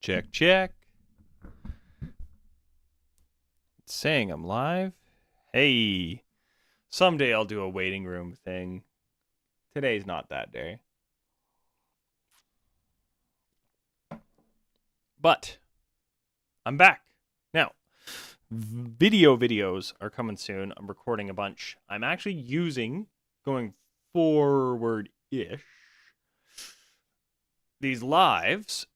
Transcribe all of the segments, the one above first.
Check, check. It's saying I'm live. Hey, someday I'll do a waiting room thing. Today's not that day. But I'm back. Now, videos are coming soon. I'm recording a bunch. I'm actually using, going forward-ish, these lives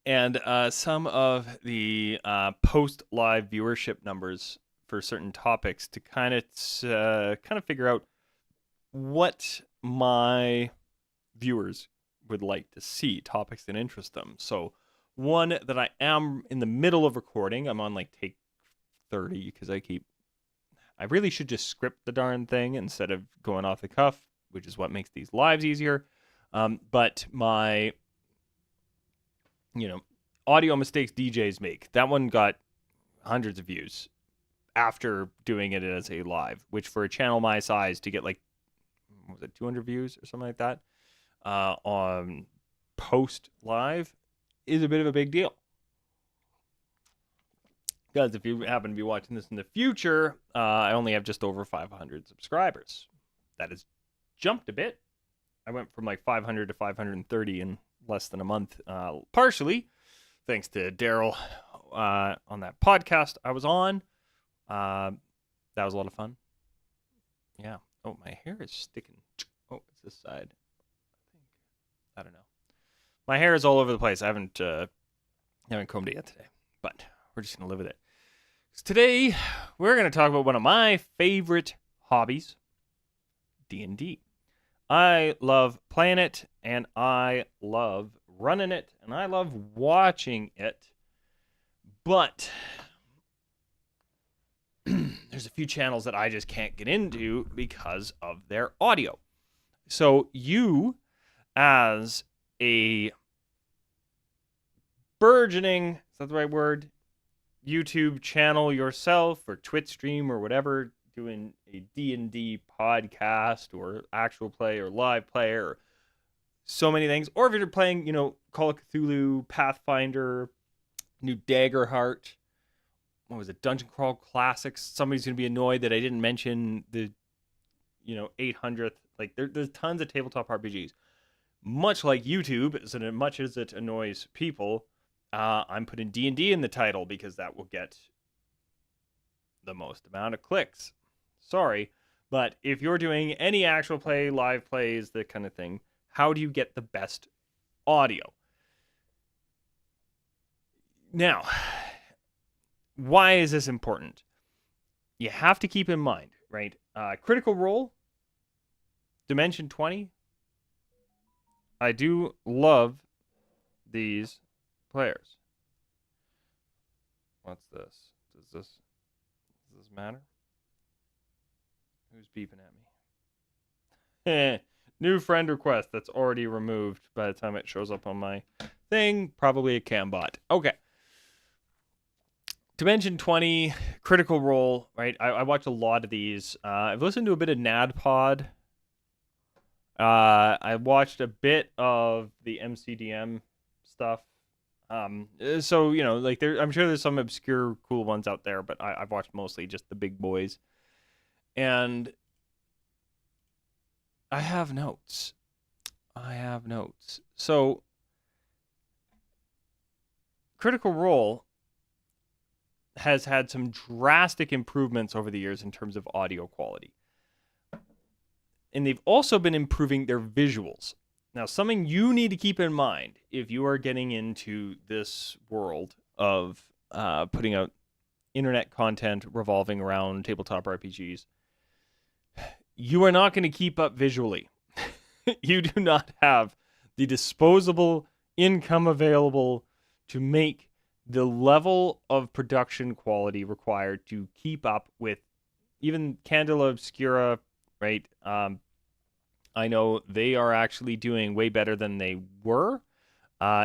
and some of the post-live viewership numbers for certain topics to kind of figure out what my viewers would like to see, topics that interest them. So one that I am in the middle of recording, I'm on like take 30 because I really should just script the darn thing instead of going off the cuff, which is what makes these lives easier. But my audio mistakes DJs make. That one got hundreds of views after doing it as a live, which for a channel my size to get like, what was it, 200 views or something like that on post live is a bit of a big deal. Because if you happen to be watching this in the future, I only have just over 500 subscribers. That has jumped a bit. I went from like 500 to 530 in less than a month, partially thanks to Daryl on that podcast I was on. That was a lot of fun. Yeah. Oh, my hair is sticking. Oh, it's this side. I don't know. My hair is all over the place. I haven't combed it yet today, but we're just gonna live with it. Today we're gonna talk about one of my favorite hobbies, D&D. I love playing it, and I love running it, and I love watching it. But there's a few channels that I just can't get into because of their audio. So you, as a burgeoning, is that the right word, YouTube channel yourself, or Twitch stream or whatever, doing a D&D podcast or actual play or live play or so many things, or if you're playing, Call of Cthulhu, Pathfinder, New Daggerheart, what was it, Dungeon Crawl Classics, somebody's going to be annoyed that I didn't mention the 800th, like there's tons of tabletop RPGs. Much like YouTube, as much as it annoys people, I'm putting D&D in the title because that will get the most amount of clicks. Sorry, but if you're doing any actual play, live plays, that kind of thing, how do you get the best audio? Now, why is this important? You have to keep in mind, right? Critical Role, Dimension 20. I do love these players. What's this? Does this matter? Who's beeping at me? New friend request that's already removed by the time it shows up on my thing. Probably a cam bot. Okay. Dimension 20, Critical Role, right? I watch a lot of these. I've listened to a bit of NADPod. I watched a bit of the MCDM stuff. So, like I'm sure there's some obscure, cool ones out there, but I've watched mostly just the big boys. And I have notes. So, Critical Role has had some drastic improvements over the years in terms of audio quality. And they've also been improving their visuals. Now, something you need to keep in mind if you are getting into this world of putting out internet content revolving around tabletop RPGs, you are not going to keep up visually. You do not have the disposable income available to make the level of production quality required to keep up with even Candela Obscura, right? I know they are actually doing way better than they were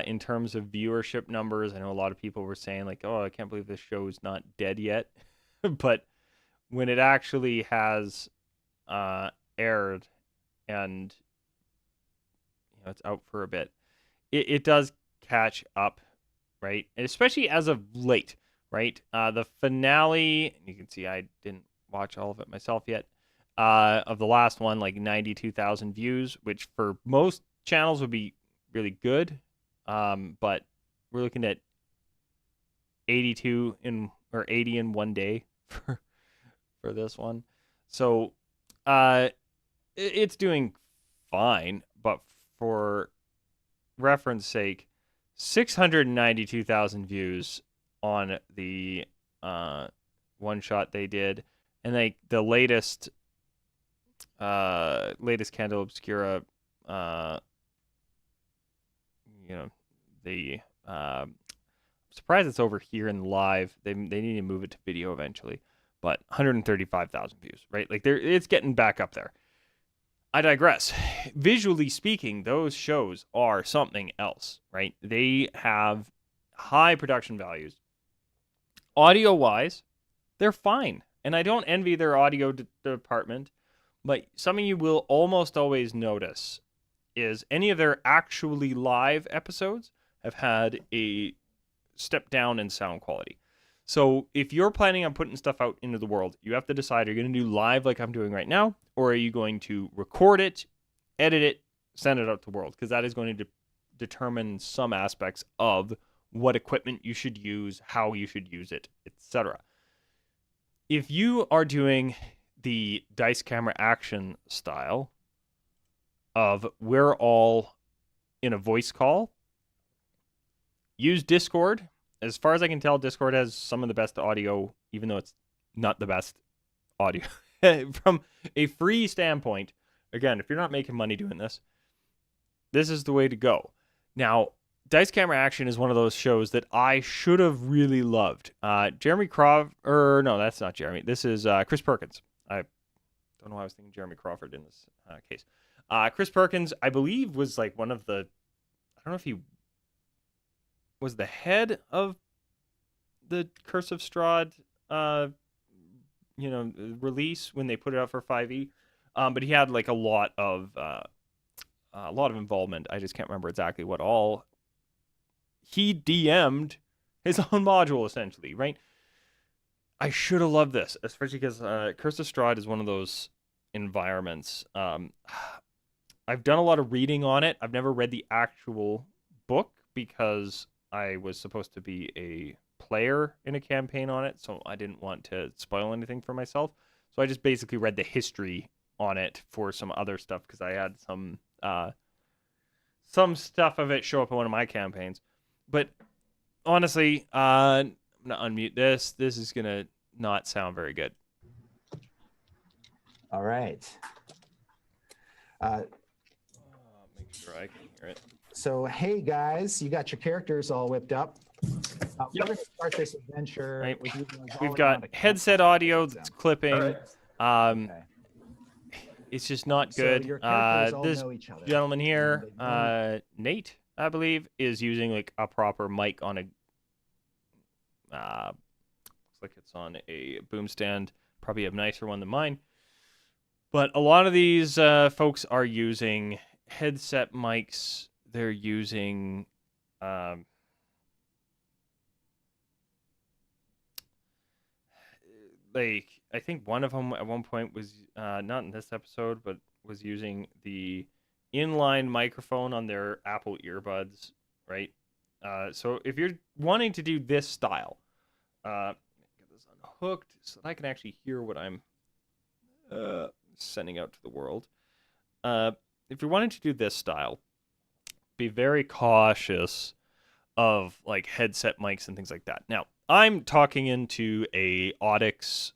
in terms of viewership numbers. I know a lot of people were saying like, oh, I can't believe this show is not dead yet. But when it actually has aired and it's out for a bit, it does catch up right? And especially as of late, right? The finale, you can see I didn't watch all of it myself yet. Of the last one, like 92,000 views, which for most channels would be really good. But we're looking at 82 in or 80 in one day for this one. So it's doing fine, but for reference sake, 692,000 views on the one shot they did, and like the latest Candle Obscura, the I'm surprised it's over here in live. They need to move it to video eventually, but 135,000 views, right? Like it's getting back up there. I digress. Visually speaking, those shows are something else, right? They have high production values. Audio-wise, they're fine. And I don't envy their audio department, but something you will almost always notice is any of their actually live episodes have had a step down in sound quality. So if you're planning on putting stuff out into the world, you have to decide, are you going to do live like I'm doing right now, or are you going to record it, edit it, send it out to the world? Because that is going to determine some aspects of what equipment you should use, how you should use it, etc. If you are doing the dice camera action style of we're all in a voice call, use Discord. As far as I can tell, Discord has some of the best audio, even though it's not the best audio. From a free standpoint, again, if you're not making money doing this, this is the way to go. Now, Dice Camera Action is one of those shows that I should have really loved. Jeremy Crawford, no, that's not Jeremy. This is Chris Perkins. I don't know why I was thinking Jeremy Crawford in this case. Chris Perkins, I believe, was like one of the, I don't know if he was the head of the Curse of Strahd, release when they put it out for 5e. But he had like a lot of involvement. I just can't remember exactly what all. He DM'd his own module essentially, right? I should have loved this, especially because Curse of Strahd is one of those environments. I've done a lot of reading on it. I've never read the actual book because I was supposed to be a player in a campaign on it, so I didn't want to spoil anything for myself. So I just basically read the history on it for some other stuff because I had some stuff of it show up in one of my campaigns. But honestly, I'm gonna unmute this. This is gonna not sound very good. All right. Make sure I can hear it. So, hey guys, you got your characters all whipped up. We're going to start this adventure. Right. We've got headset audio that's clipping. Okay. It's just not So good. your characters all This know each other. gentleman here, They know- Nate, I believe, is using like a proper mic on a. Looks like it's on a boom stand. Probably a nicer one than mine. But a lot of these folks are using headset mics. They're using. Like I think one of them at one point was not in this episode, but was using the inline microphone on their Apple earbuds, right? So if you're wanting to do this style, get this unhooked so that I can actually hear what I'm sending out to the world. If you're wanting to do this style, be very cautious of like headset mics and things like that. Now, I'm talking into a Audix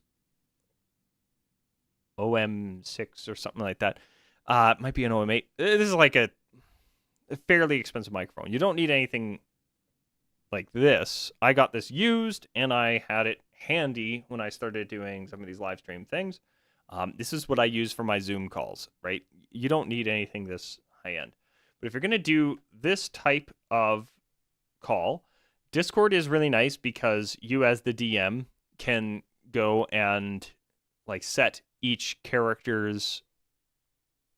OM6 or something like that. Might be an OM8. This is like a fairly expensive microphone. You don't need anything like this. I got this used, and I had it handy when I started doing some of these live stream things. This is what I use for my Zoom calls, right? You don't need anything this high end. But if you're going to do this type of call, Discord is really nice because you as the DM can go and like set each character's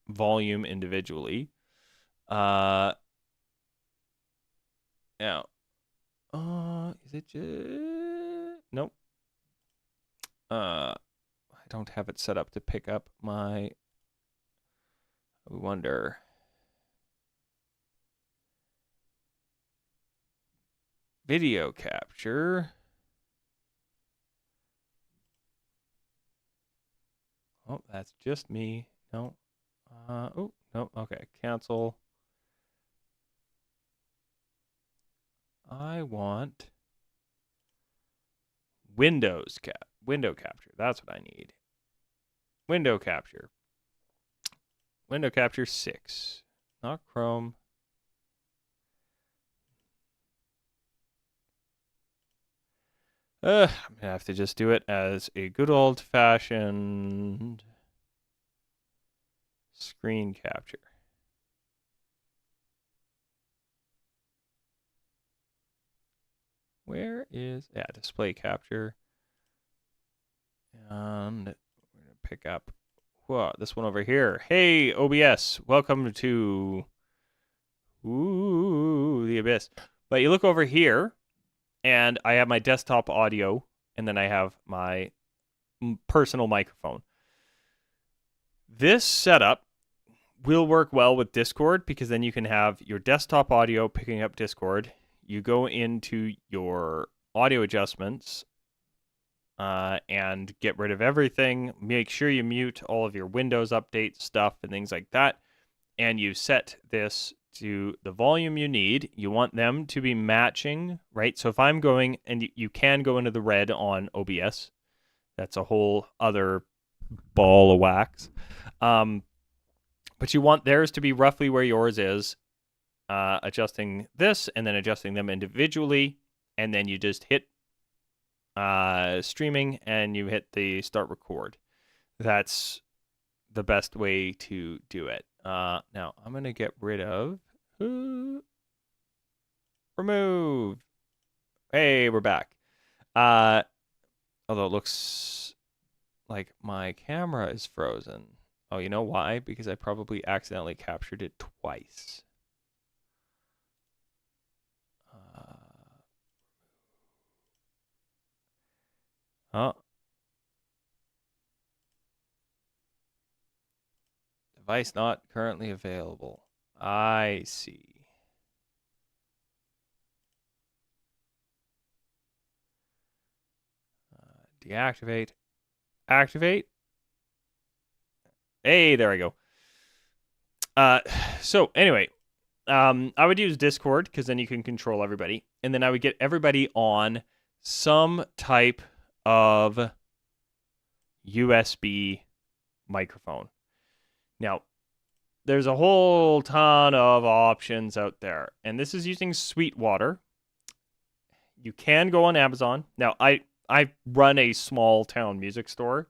volume individually. Now, Is it just... Nope. I don't have it set up to pick up my... I wonder... Video capture. Oh, that's just me. No. Oh, no. Okay. Cancel. I want window capture. That's what I need. Window capture. Window capture 6. Not Chrome. I'm gonna have to just do it as a good old-fashioned screen capture. Where is... Yeah, display capture. And we're going to pick up this one over here. Hey, OBS. Welcome to the Abyss. But you look over here, and I have my desktop audio, and then I have my personal microphone. This setup will work well with Discord because then you can have your desktop audio picking up Discord. You go into your audio adjustments and get rid of everything. Make sure you mute all of your Windows Update stuff and things like that. And you set this to the volume you need. You want them to be matching, right? So if I'm going, and you can go into the red on OBS. That's a whole other ball of wax. But you want theirs to be roughly where yours is. Adjusting this and then adjusting them individually. And then you just hit streaming and you hit the start record. That's the best way to do it. Now I'm going to get rid of remove. Hey, we're back. Although it looks like my camera is frozen. Oh, you know why? Because I probably accidentally captured it twice. Device not currently available. I see. Deactivate. Activate. Hey, there I go. So anyway, I would use Discord because then you can control everybody. And then I would get everybody on some type of USB microphone. Now, there's a whole ton of options out there. And this is using Sweetwater. You can go on Amazon. Now, I run a small town music store.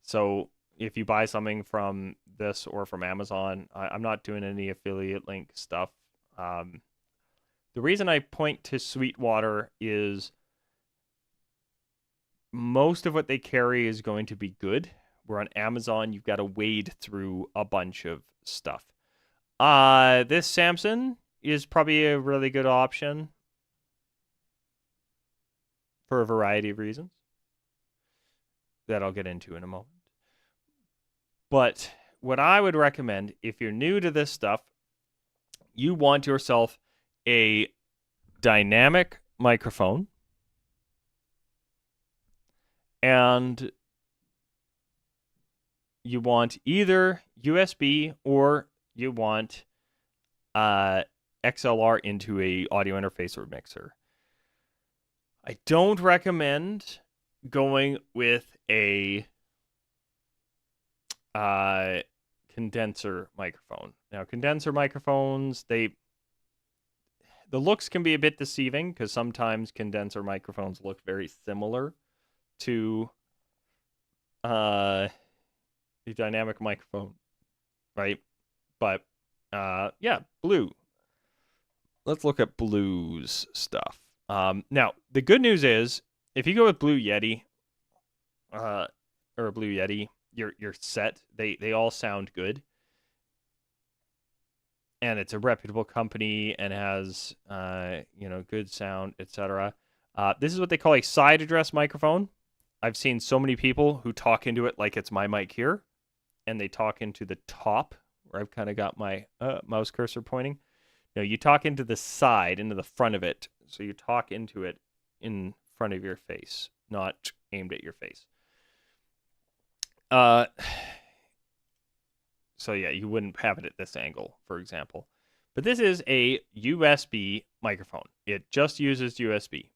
So if you buy something from this or from Amazon, I'm not doing any affiliate link stuff. The reason I point to Sweetwater is most of what they carry is going to be good. Where on Amazon, you've got to wade through a bunch of stuff. This Samson is probably a really good option for a variety of reasons that I'll get into in a moment. But what I would recommend, if you're new to this stuff, you want yourself a dynamic microphone and you want either USB or you want XLR into a audio interface or mixer. I don't recommend going with a condenser microphone. Now, condenser microphones, the looks can be a bit deceiving because sometimes condenser microphones look very similar to the dynamic microphone, right? But yeah, Blue. Let's look at Blue's stuff. Now, the good news is if you go with Blue Yeti or Blue Yeti, you're set. They all sound good. and it's a reputable company and has good sound, etc. This is what they call a side address microphone. I've seen so many people who talk into it like it's my mic here, and they talk into the top where I've kind of got my mouse cursor pointing. No, you talk into the side, into the front of it. So you talk into it in front of your face, not aimed at your face. So yeah, you wouldn't have it at this angle, for example. But this is a USB microphone. It just uses USB.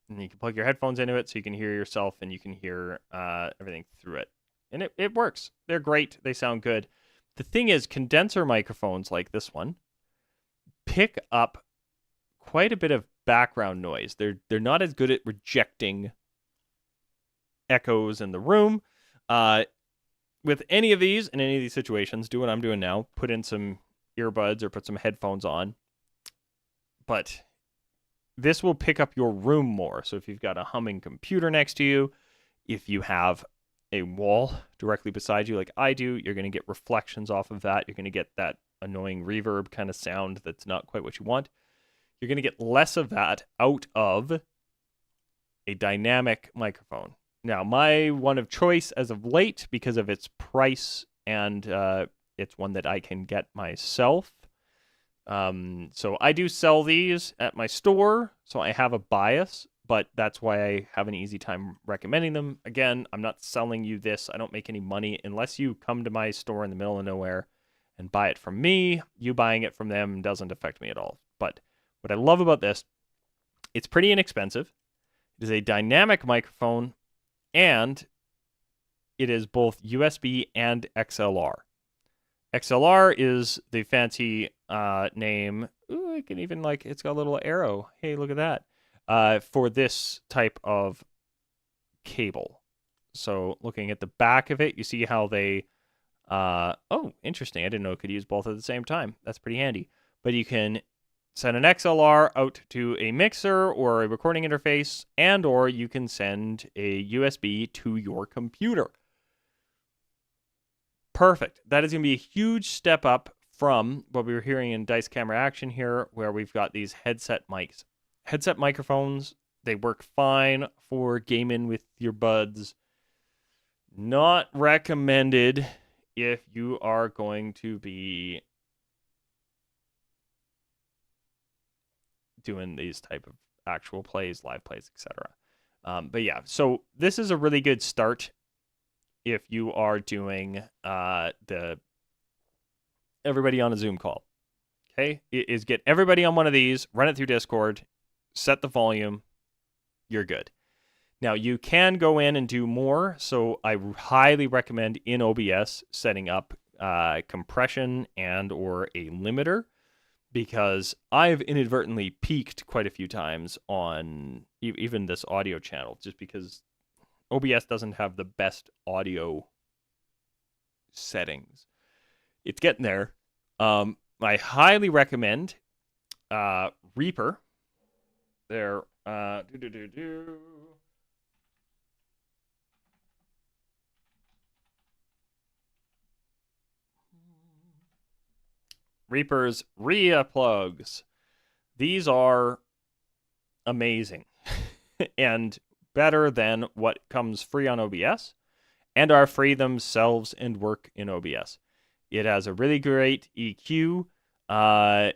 And you can plug your headphones into it so you can hear yourself and you can hear everything through it. And it works. They're great. They sound good. The thing is, condenser microphones like this one pick up quite a bit of background noise. They're not as good at rejecting echoes in the room. With any of these, in any of these situations, do what I'm doing now. Put in some earbuds or put some headphones on. But this will pick up your room more. So if you've got a humming computer next to you, if you have a wall directly beside you like I do, you're going to get reflections off of that. You're going to get that annoying reverb kind of sound that's not quite what you want. You're going to get less of that out of a dynamic microphone. Now, my one of choice as of late, because of its price and it's one that I can get myself. So I do sell these at my store, so I have a bias, but that's why I have an easy time recommending them. Again, I'm not selling you this. I don't make any money unless you come to my store in the middle of nowhere and buy it from me. You buying it from them doesn't affect me at all. But what I love about this, it's pretty inexpensive. It is a dynamic microphone, and it is both USB and XLR. XLR is the fancy name. Ooh, I can even it's got a little arrow. Hey, look at that. For this type of cable. So looking at the back of it, you see how they, oh, interesting. I didn't know it could use both at the same time. That's pretty handy. But you can send an XLR out to a mixer or a recording interface, and or you can send a USB to your computer. Perfect. That is going to be a huge step up from what we were hearing in Dice Camera Action here, where we've got these headset mics. Headset microphones, they work fine for gaming with your buds. Not recommended if you are going to be doing these type of actual plays, live plays, etc. But yeah, so this is a really good start if you are doing the everybody on a Zoom call. Okay, is get everybody on one of these, run it through Discord, set the volume, you're good. Now you can go in and do more, so I highly recommend in OBS setting up compression and or a limiter, because I've inadvertently peaked quite a few times on even this audio channel, just because OBS doesn't have the best audio settings. It's getting there. I highly recommend Reaper. They're Reaper's RIA plugs. These are amazing and better than what comes free on OBS, and are free themselves and work in OBS. It has a really great EQ. It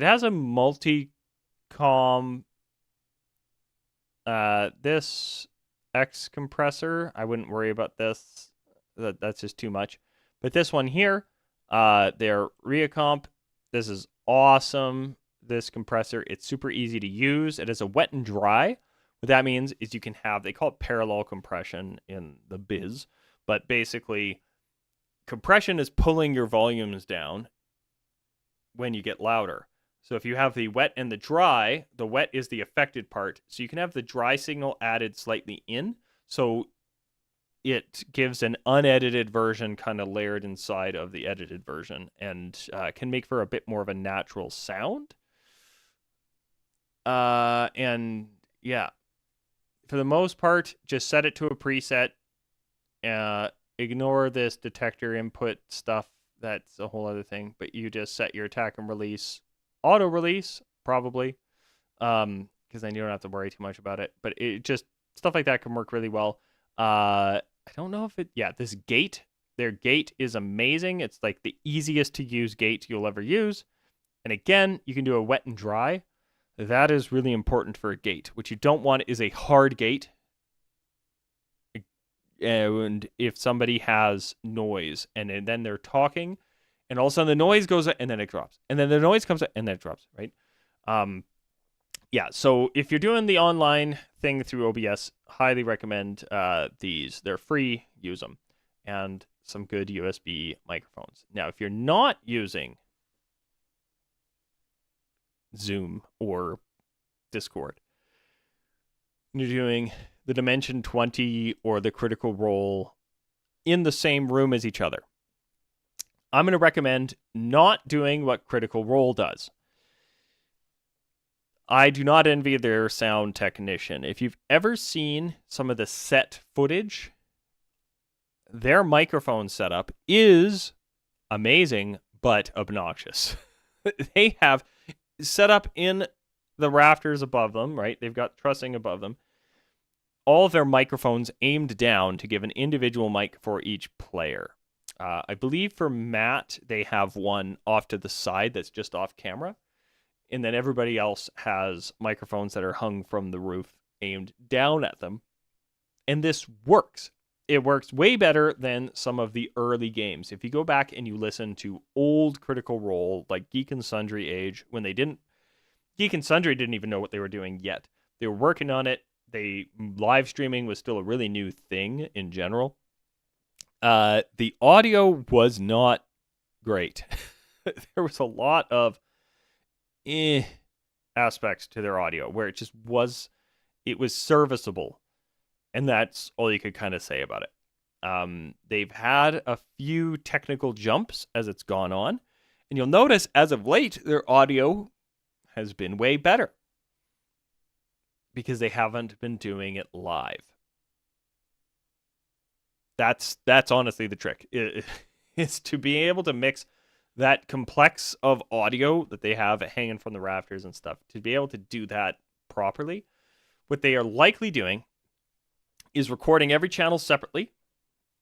has a multi-com. This X compressor, I wouldn't worry about this. That's just too much. But this one here, their RIA comp, this is awesome. This compressor, it's super easy to use. It is a wet and dry. What that means is you can have, they call it parallel compression in the biz, but basically compression is pulling your volumes down when you get louder. So if you have the wet and the dry, the wet is the affected part. So you can have the dry signal added slightly in. So it gives an unedited version kind of layered inside of the edited version, and can make for a bit more of a natural sound. And yeah, for the most part, just set it to a preset. Ignore this detector input stuff that's a whole other thing. But you just set your attack and release, auto release, probably, because then you don't have to worry too much about it. But it just stuff like that can work really well. I don't know if this gate, their gate is amazing. It's like the easiest to use gate you'll ever use. And again, you can do a wet and dry. That is really important for a gate. What you don't want is a hard gate. And if somebody has noise and then they're talking and all of a sudden the noise goes and then it drops. And then the noise comes and then it drops, right? So if you're doing the online thing through OBS, highly recommend these. They're free, use them. And some good USB microphones. Now, if you're not using Zoom or Discord, you're doing the Dimension 20 or the Critical Role in the same room as each other, I'm going to recommend not doing what Critical Role does. I do not envy their sound technician. If you've ever seen some of the set footage, their microphone setup is amazing, but obnoxious. They have set up in the rafters above them, right? They've got trussing above them. All of their microphones aimed down to give an individual mic for each player. I believe for Matt, they have one off to the side that's just off camera. And then everybody else has microphones that are hung from the roof aimed down at them. And this works. It works way better than some of the early games. If you go back and you listen to old Critical Role, like Geek and Sundry age, when Geek and Sundry didn't even know what they were doing yet. They were working on it. Live streaming was still a really new thing in general. The audio was not great. There was a lot of aspects to their audio where it was serviceable. And that's all you could kind of say about it. They've had a few technical jumps as it's gone on. And you'll notice as of late, their audio has been way better. Because they haven't been doing it live. That's honestly the trick. It's to be able to mix that complex of audio that they have hanging from the rafters and stuff. To be able to do that properly. What they are likely doing is recording every channel separately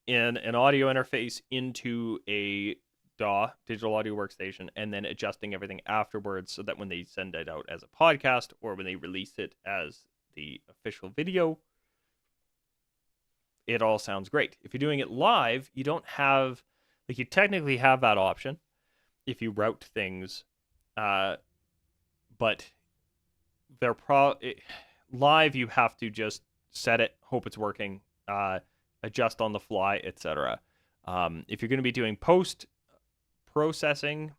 in an audio interface into a DAW, digital audio workstation, and then adjusting everything afterwards so that when they send it out as a podcast or when they release it as the official video, it all sounds great. If you're doing it live, you don't have, you technically have that option if you route things, but live you have to just set it, hope it's working, adjust on the fly, etc. If you're going to be doing post-processing,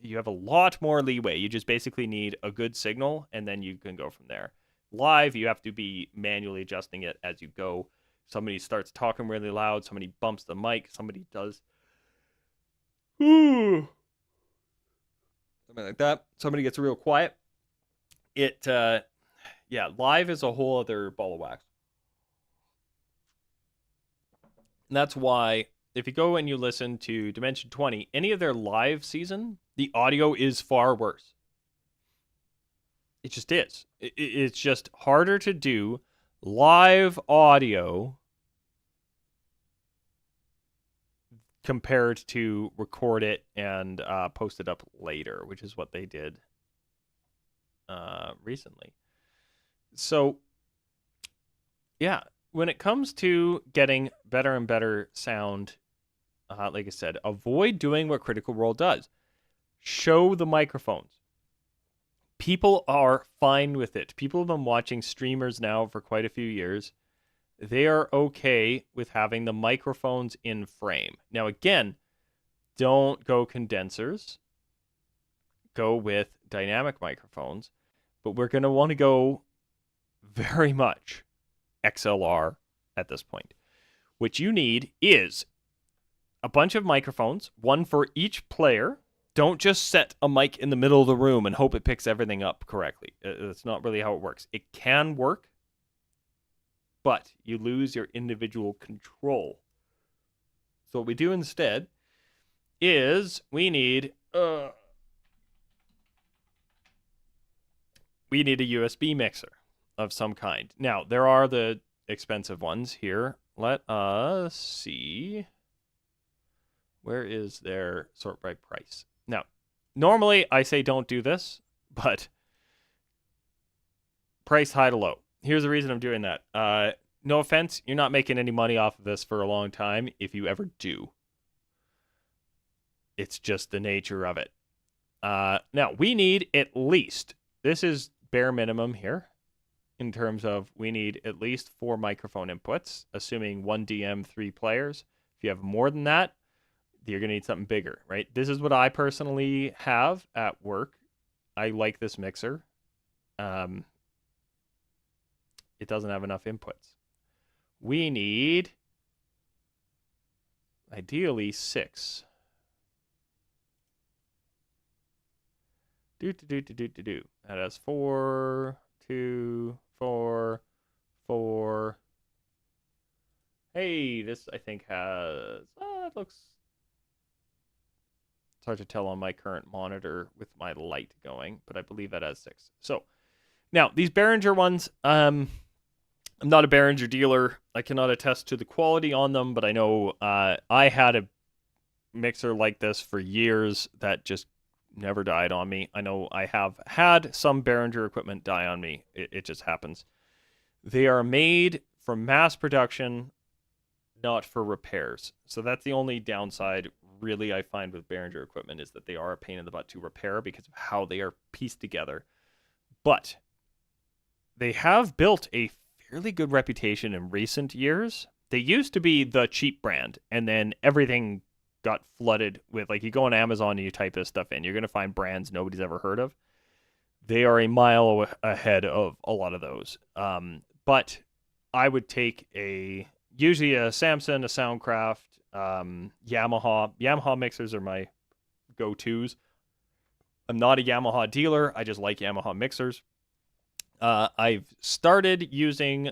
you have a lot more leeway. You just basically need a good signal, and then you can go from there. Live, you have to be manually adjusting it as you go. Somebody starts talking really loud, somebody bumps the mic, somebody does something like that. Somebody gets real quiet. Live is a whole other ball of wax. And that's why if you go and you listen to Dimension 20, any of their live season, the audio is far worse. It just is. It's just harder to do live audio compared to record it and post it up later, which is what they did recently. So, yeah, when it comes to getting better and better sound, like I said, avoid doing what Critical Role does. Show the microphones. People are fine with it. People have been watching streamers now for quite a few years. They are okay with having the microphones in frame. Now, again, don't go condensers. Go with dynamic microphones. But we're going to want to go very much XLR at this point. What you need is a bunch of microphones, one for each player. Don't just set a mic in the middle of the room and hope it picks everything up correctly. That's not really how it works. It can work, but you lose your individual control. So what we do instead is we need a USB mixer of some kind. Now, there are the expensive ones here. Let us see. Where is their sort by price? Now, normally I say don't do this, but price high to low. Here's the reason I'm doing that. No offense, you're not making any money off of this for a long time if you ever do. It's just the nature of it. Now, we need at least, this is bare minimum here, in terms of we need at least 4 microphone inputs, assuming 1 DM, 3 players. If you have more than that, you're going to need something bigger, right? This is what I personally have at work. I like this mixer. It doesn't have enough inputs. We need, ideally, 6. That has 4, 2, 4, 4. Hey, this I think has, it looks, it's hard to tell on my current monitor with my light going, but I believe that has 6. So now these Behringer ones, I'm not a Behringer dealer. I cannot attest to the quality on them, but I know I had a mixer like this for years that just never died on me. I know I have had some Behringer equipment die on me. It just happens. They are made for mass production, not for repairs. So that's the only downside, really, I find with Behringer equipment is that they are a pain in the butt to repair because of how they are pieced together. But they have built a fairly good reputation in recent years. They used to be the cheap brand, and then everything got flooded with, like, you go on Amazon and you type this stuff in, you're going to find brands nobody's ever heard of. They are a mile ahead of a lot of those. But I would take usually a Samson, a Soundcraft, Yamaha. Yamaha mixers are my go-tos. I'm not a Yamaha dealer. I just like Yamaha mixers. I've started using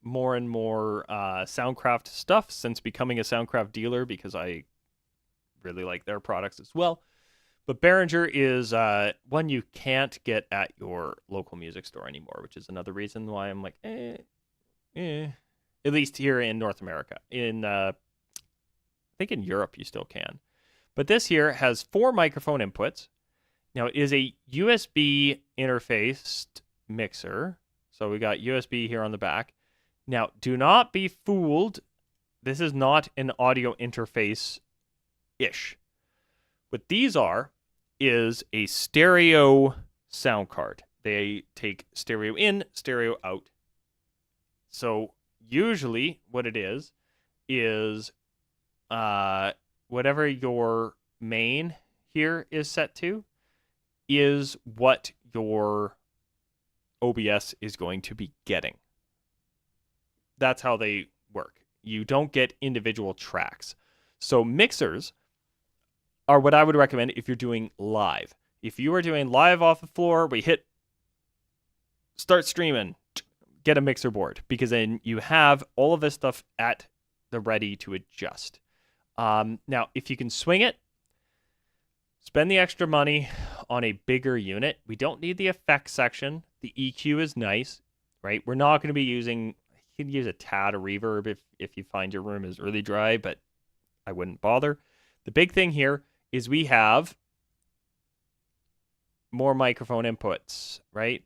more and more Soundcraft stuff since becoming a Soundcraft dealer because I really like their products as well. But Behringer is one you can't get at your local music store anymore, which is another reason why I'm like, at least here in North America. I think in Europe you still can. But this here has 4 microphone inputs. Now, it is a USB interfaced mixer. So we got USB here on the back. Now, do not be fooled. This is not an audio interface-ish. What these are is a stereo sound card. They take stereo in, stereo out. So usually what it is whatever your main here is set to is what your OBS is going to be getting. That's how they work. You don't get individual tracks. So mixers are what I would recommend if you're doing live. If you are doing live off the floor, we hit start streaming, get a mixer board, because then you have all of this stuff at the ready to adjust. Now, if you can swing it, spend the extra money on a bigger unit. We don't need the effects section. The EQ is nice, right? We're not going to be using, you can use a tad of reverb if you find your room is really dry, but I wouldn't bother. The big thing here is we have more microphone inputs, right?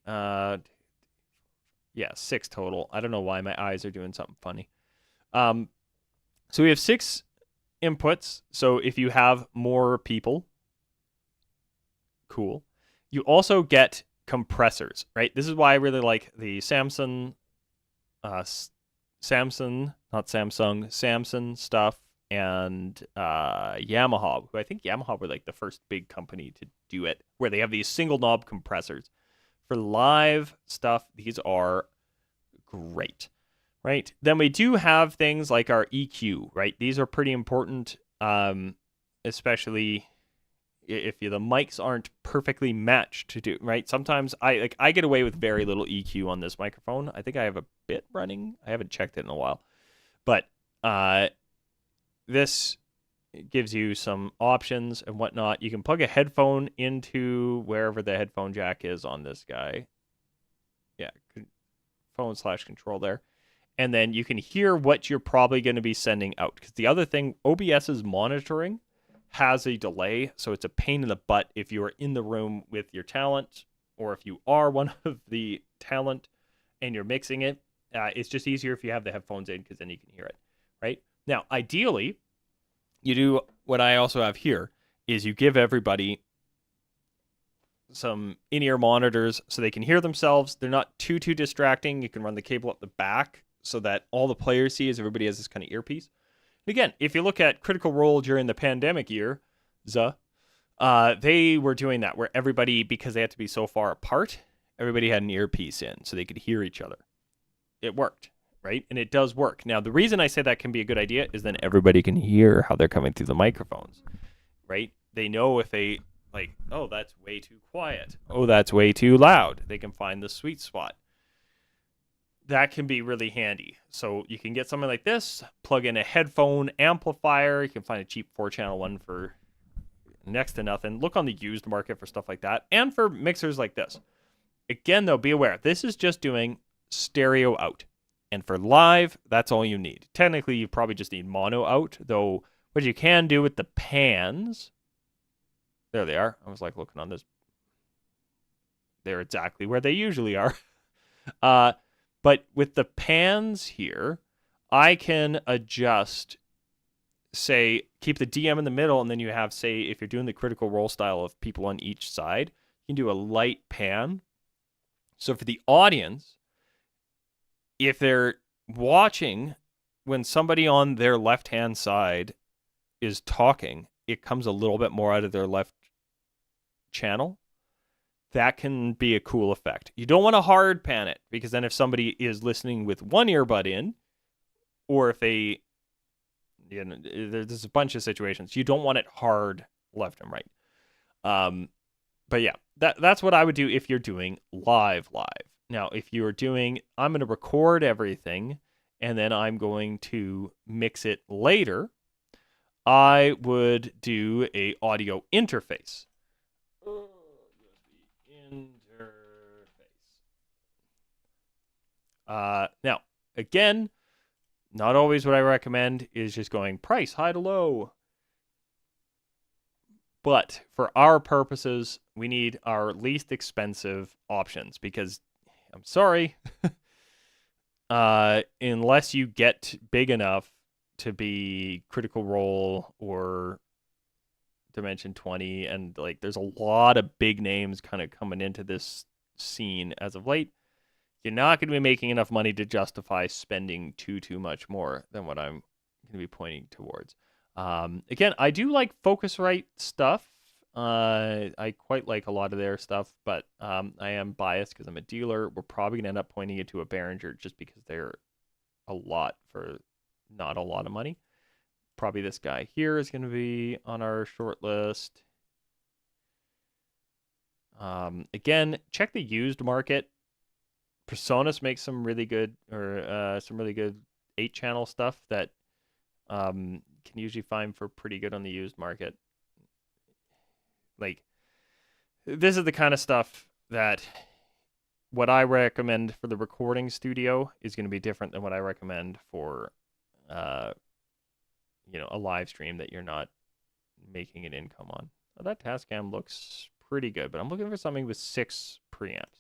Yeah, 6 total. I don't know why my eyes are doing something funny. So we have 6 inputs. So if you have more people, cool. You also get compressors, right? This is why I really like the Samson stuff, and Yamaha, who I think Yamaha were like the first big company to do it, where they have these single knob compressors. For live stuff, these are great, right? Then we do have things like our EQ, right? These are pretty important, especially if the mics aren't perfectly matched to do, right? Sometimes I get away with very little EQ on this microphone. I think I have a bit running. I haven't checked it in a while. But this It gives you some options and whatnot. You can plug a headphone into wherever the headphone jack is on this guy. Yeah, phone/control there. And then you can hear what you're probably going to be sending out. Because the other thing, OBS's monitoring has a delay, so it's a pain in the butt if you are in the room with your talent, or if you are one of the talent and you're mixing it. It's just easier if you have the headphones in, because then you can hear it, right? Now, ideally, you do what I also have here, is you give everybody some in-ear monitors so they can hear themselves. They're not too distracting. You can run the cable up the back so that all the players see is everybody has this kind of earpiece. And again, if you look at Critical Role during the pandemic year, they were doing that where everybody, because they had to be so far apart, everybody had an earpiece in so they could hear each other. It worked, right? And it does work. Now, the reason I say that can be a good idea is then everybody can hear how they're coming through the microphones, right? They know if they, like, oh, that's way too quiet. Oh, that's way too loud. They can find the sweet spot. That can be really handy. So you can get something like this, plug in a headphone amplifier. You can find a cheap 4-channel one for next to nothing. Look on the used market for stuff like that. And for mixers like this. Again, though, be aware. This is just doing stereo out. And for live, that's all you need. Technically, you probably just need mono out. Though, what you can do with the pans... There they are. I was like looking on this. They're exactly where they usually are. But with the pans here, I can adjust, say, keep the DM in the middle, and then you have, say, if you're doing the Critical Role style of people on each side, you can do a light pan. So for the audience, if they're watching when somebody on their left-hand side is talking, it comes a little bit more out of their left channel. That can be a cool effect. You don't want to hard pan it, because then if somebody is listening with one earbud in, or if they, you know, there's a bunch of situations, you don't want it hard left and right. But yeah, that's what I would do if you're doing live. Now, if you're doing, I'm going to record everything and then I'm going to mix it later, I would do a audio interface. Now, again, not always what I recommend is just going price high to low. But for our purposes, we need our least expensive options, because I'm sorry, unless you get big enough to be Critical Role or Dimension 20, and like there's a lot of big names kind of coming into this scene as of late, you're not going to be making enough money to justify spending too much more than what I'm going to be pointing towards. Again, I do like Focusrite stuff. I quite like a lot of their stuff, but I am biased because I'm a dealer. We're probably going to end up pointing it to a Behringer just because they're a lot for not a lot of money. Probably this guy here is going to be on our short list. Again, check the used market. Presonus makes some really good 8-channel stuff that can usually find for pretty good on the used market. Like, this is the kind of stuff that what I recommend for the recording studio is going to be different than what I recommend for a live stream that you're not making an income on. Well, that Tascam looks pretty good, but I'm looking for something with 6 preamps.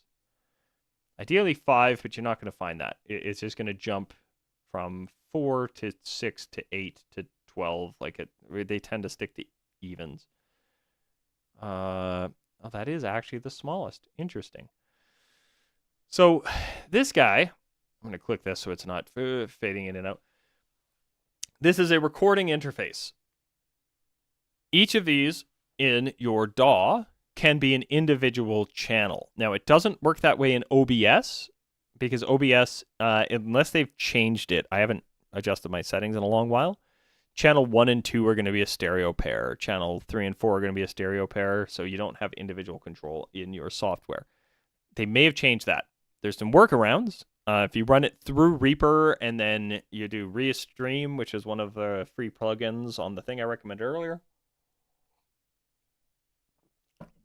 Ideally 5, but you're not going to find that. It's just going to jump from 4 to 6 to 8 to 12. They tend to stick to evens. That is actually the smallest. Interesting. So this guy, I'm going to click this so it's not fading in and out. This is a recording interface. Each of these in your DAW can be an individual channel. Now, it doesn't work that way in OBS, because OBS, unless they've changed it, I haven't adjusted my settings in a long while. Channel 1 and 2 are going to be a stereo pair. Channel 3 and 4 are going to be a stereo pair, so you don't have individual control in your software. They may have changed that. There's some workarounds. If you run it through Reaper and then you do Restream, which is one of the free plugins on the thing I recommended earlier,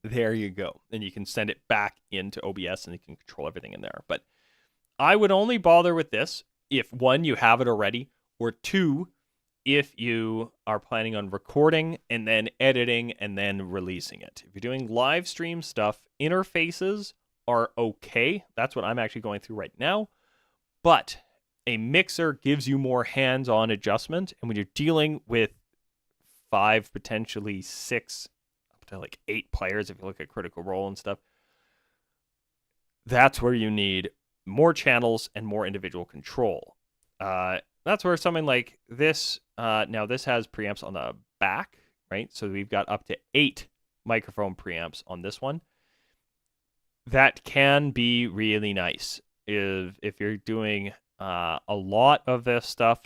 there you go. And you can send it back into OBS and you can control everything in there. But I would only bother with this if, one, you have it already, or two, if you are planning on recording and then editing and then releasing it. If you're doing live stream stuff, interfaces are okay. That's what I'm actually going through right now. But a mixer gives you more hands-on adjustment. And when you're dealing with 5, potentially 6, up to like 8 players, if you look at Critical Role and stuff, that's where you need more channels and more individual control. That's where something like this, now this has preamps on the back, right? So we've got up to 8 microphone preamps on this one. That can be really nice if you're doing a lot of this stuff.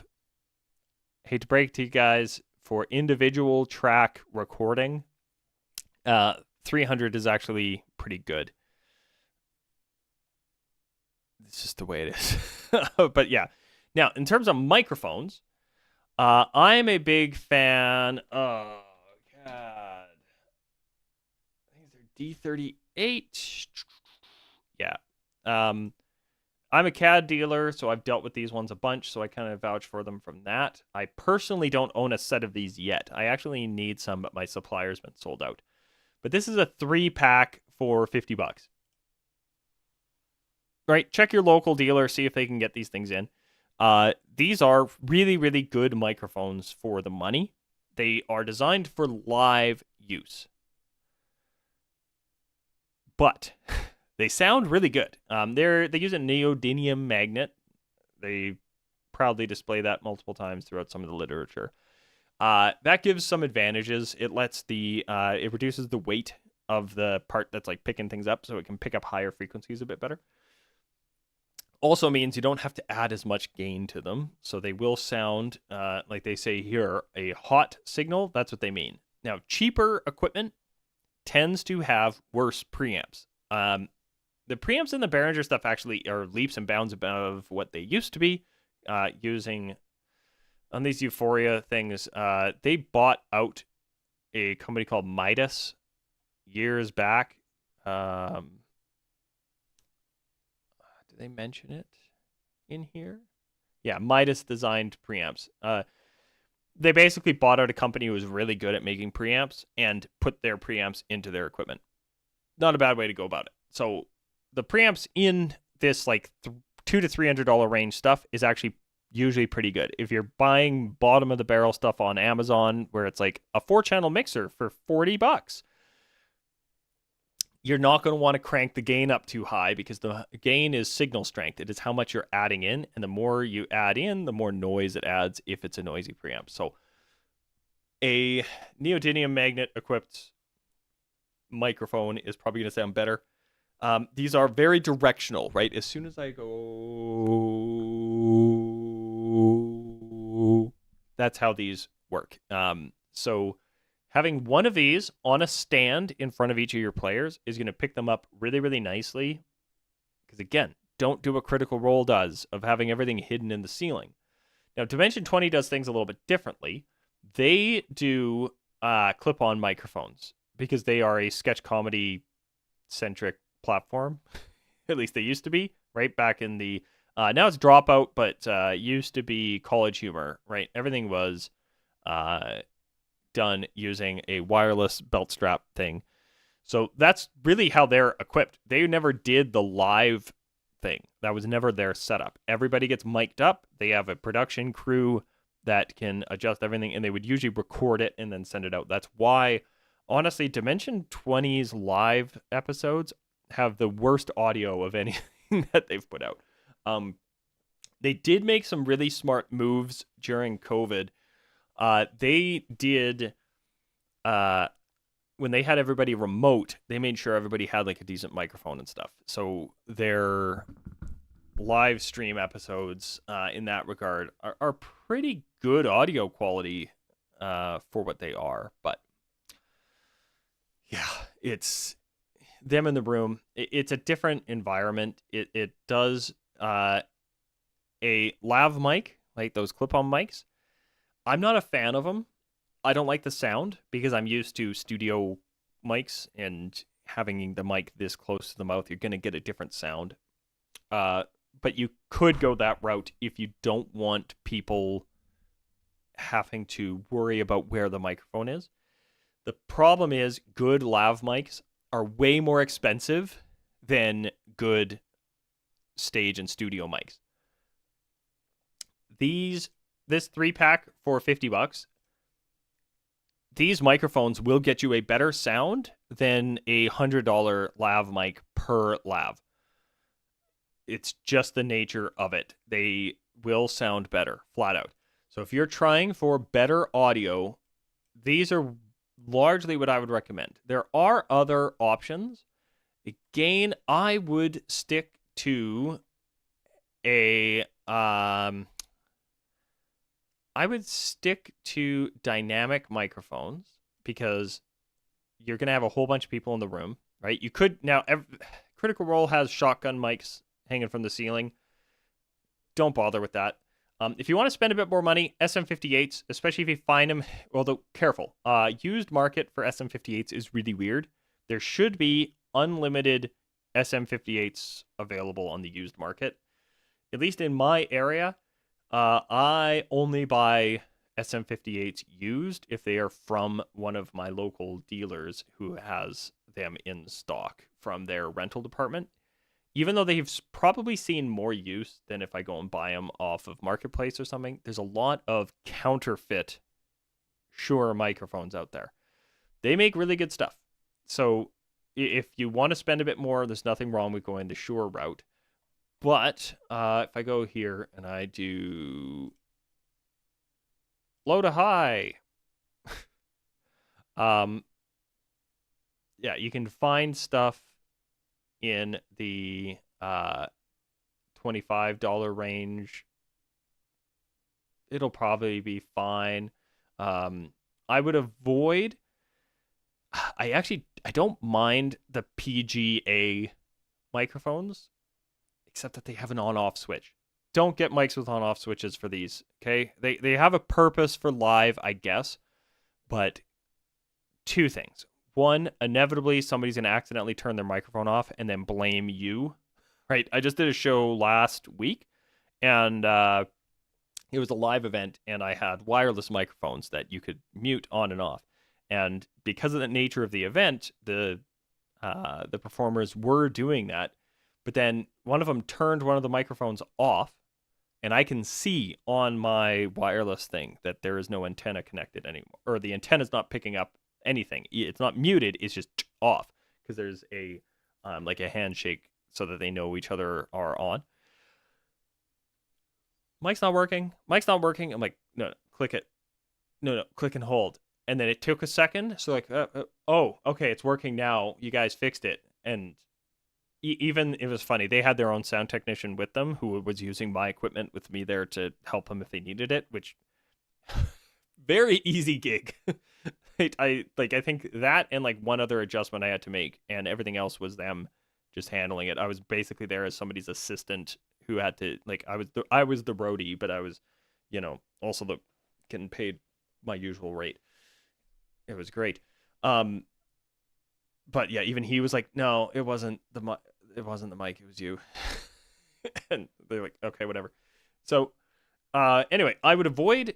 Hate to break it to you guys, for individual track recording, 300 is actually pretty good. It's just the way it is. But yeah. Now, in terms of microphones, I'm a big fan of, God, I think they're D38. Yeah. I'm a CAD dealer, so I've dealt with these ones a bunch, so I kind of vouch for them from that. I personally don't own a set of these yet. I actually need some, but my supplier's been sold out. But this is a 3-pack for $50. Right? Check your local dealer, see if they can get these things in. These are really, really good microphones for the money. They are designed for live use. But they sound really good. They use a neodymium magnet. They proudly display that multiple times throughout some of the literature. That gives some advantages. It reduces the weight of the part that's like picking things up, so it can pick up higher frequencies a bit better. Also means you don't have to add as much gain to them, so they will sound, like they say here, a hot signal. That's what they mean. Now, cheaper equipment tends to have worse preamps. The preamps in the Behringer stuff actually are leaps and bounds above what they used to be. Using on these Euphoria things, they bought out a company called Midas years back. Did they mention it in here? Yeah, Midas designed preamps. They basically bought out a company who was really good at making preamps and put their preamps into their equipment. Not a bad way to go about it. So the preamps in this like $200 to $300 range stuff is actually usually pretty good. If you're buying bottom of the barrel stuff on Amazon, where it's like a 4-channel mixer for $40, you're not going to want to crank the gain up too high, because the gain is signal strength. It is how much you're adding in, and the more you add in, the more noise it adds if it's a noisy preamp. So a neodymium magnet equipped microphone is probably going to sound better. These are very directional, right? As soon as I go, that's how these work. So having one of these on a stand in front of each of your players is going to pick them up really, really nicely. Because again, don't do what Critical Role does of having everything hidden in the ceiling. Now, Dimension 20 does things a little bit differently. They do clip-on microphones because they are a sketch comedy-centric platform. At least they used to be, right? Back in the... now it's Dropout, but used to be College Humor, right? Everything was... done using a wireless belt strap thing. So that's really how they're equipped. They never did the live thing. That was never their setup. Everybody gets mic'd up. They have a production crew that can adjust everything, and they would usually record it and then send it out. That's why, honestly, Dimension 20's live episodes have the worst audio of anything that they've put out. They did make some really smart moves during COVID. They did, when they had everybody remote, they made sure everybody had like a decent microphone and stuff. So their live stream episodes in that regard are pretty good audio quality for what they are. But yeah, it's them in the room. It's a different environment. It does a lav mic, like those clip-on mics. I'm not a fan of them. I don't like the sound because I'm used to studio mics, and having the mic this close to the mouth, you're going to get a different sound. But you could go that route if you don't want people having to worry about where the microphone is. The problem is good lav mics are way more expensive than good stage and studio mics. This 3-pack for $50, these microphones will get you a better sound than a $100 lav mic per lav. It's just the nature of it. They will sound better, flat out. So if you're trying for better audio, these are largely what I would recommend. There are other options. Again, I would stick to dynamic microphones, because you're going to have a whole bunch of people in the room, right? You could now Critical Role has shotgun mics hanging from the ceiling. Don't bother with that. If you want to spend a bit more money, SM58s, especially if you find them, although careful, used market for SM58s is really weird. There should be unlimited SM58s available on the used market. At least in my area, I only buy SM58s used if they are from one of my local dealers who has them in stock from their rental department. Even though they've probably seen more use than if I go and buy them off of Marketplace or something, there's a lot of counterfeit Shure microphones out there. They make really good stuff. So if you want to spend a bit more, there's nothing wrong with going the Shure route. But if I go here and I do low to high, yeah, you can find stuff in the $25 range. It'll probably be fine. I would avoid. I don't mind the PGA microphones, except that they have an on-off switch. Don't get mics with on-off switches for these, okay? They have a purpose for live, I guess, but two things. One, inevitably somebody's going to accidentally turn their microphone off and then blame you, right? I just did a show last week, and it was a live event, and I had wireless microphones that you could mute on and off. And because of the nature of the event, the performers were doing that, but then one of them turned one of the microphones off, and I can see on my wireless thing that there is no antenna connected anymore, or the antenna is not picking up anything. It's not muted, it's just off, because there's a like a handshake so that they know each other are on. Mic's not working. I'm like, no, click it. No, click and hold. And then it took a second. So like, oh, okay, it's working now. You guys fixed it. And even it was funny. They had their own sound technician with them who was using my equipment with me there to help them if they needed it, which very easy gig. I think that and like one other adjustment I had to make, and everything else was them just handling it. I was basically there as somebody's assistant who had to, like, I was the roadie, but I was, also getting paid my usual rate. It was great. But yeah, even he was like, no, it wasn't the mic, it was you. And they're like, okay, whatever. So anyway, I would avoid